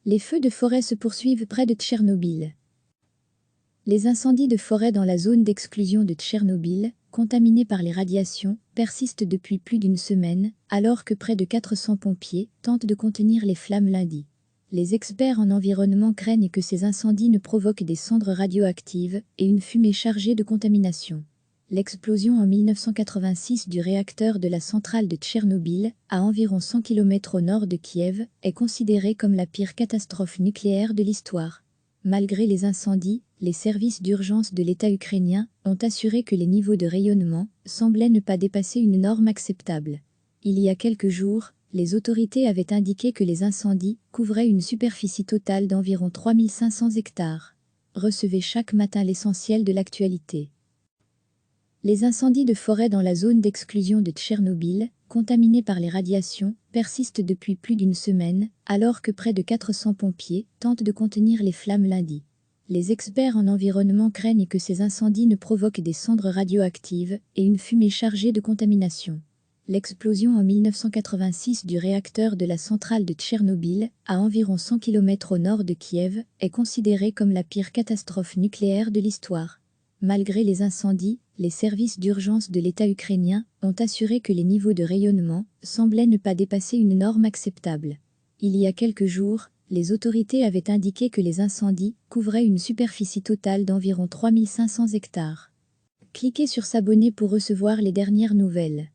Les feux de forêt se poursuivent près de Tchernobyl. Les incendies de forêt dans la zone d'exclusion de Tchernobyl, contaminée par les radiations, persistent depuis plus d'une semaine, alors que près de 400 pompiers tentent de contenir les flammes lundi. Les experts en environnement craignent que ces incendies ne provoquent des cendres radioactives et une fumée chargée de contamination. L'explosion en 1986 du réacteur de la centrale de Tchernobyl, à environ 100 km au nord de Kiev, est considérée comme la pire catastrophe nucléaire de l'histoire. Malgré les incendies, les services d'urgence de l'État ukrainien ont assuré que les niveaux de rayonnement semblaient ne pas dépasser une norme acceptable. Il y a quelques jours, les autorités avaient indiqué que les incendies couvraient une superficie totale d'environ 3500 hectares. Recevez chaque matin l'essentiel de l'actualité. Les incendies de forêt dans la zone d'exclusion de Tchernobyl, contaminée par les radiations, persistent depuis plus d'une semaine, alors que près de 400 pompiers tentent de contenir les flammes lundi. Les experts en environnement craignent que ces incendies ne provoquent des cendres radioactives et une fumée chargée de contamination. L'explosion en 1986 du réacteur de la centrale de Tchernobyl, à environ 100 km au nord de Kiev, est considérée comme la pire catastrophe nucléaire de l'histoire. Malgré les incendies, les services d'urgence de l'État ukrainien ont assuré que les niveaux de rayonnement semblaient ne pas dépasser une norme acceptable. Il y a quelques jours, les autorités avaient indiqué que les incendies couvraient une superficie totale d'environ 3500 hectares. Cliquez sur s'abonner pour recevoir les dernières nouvelles.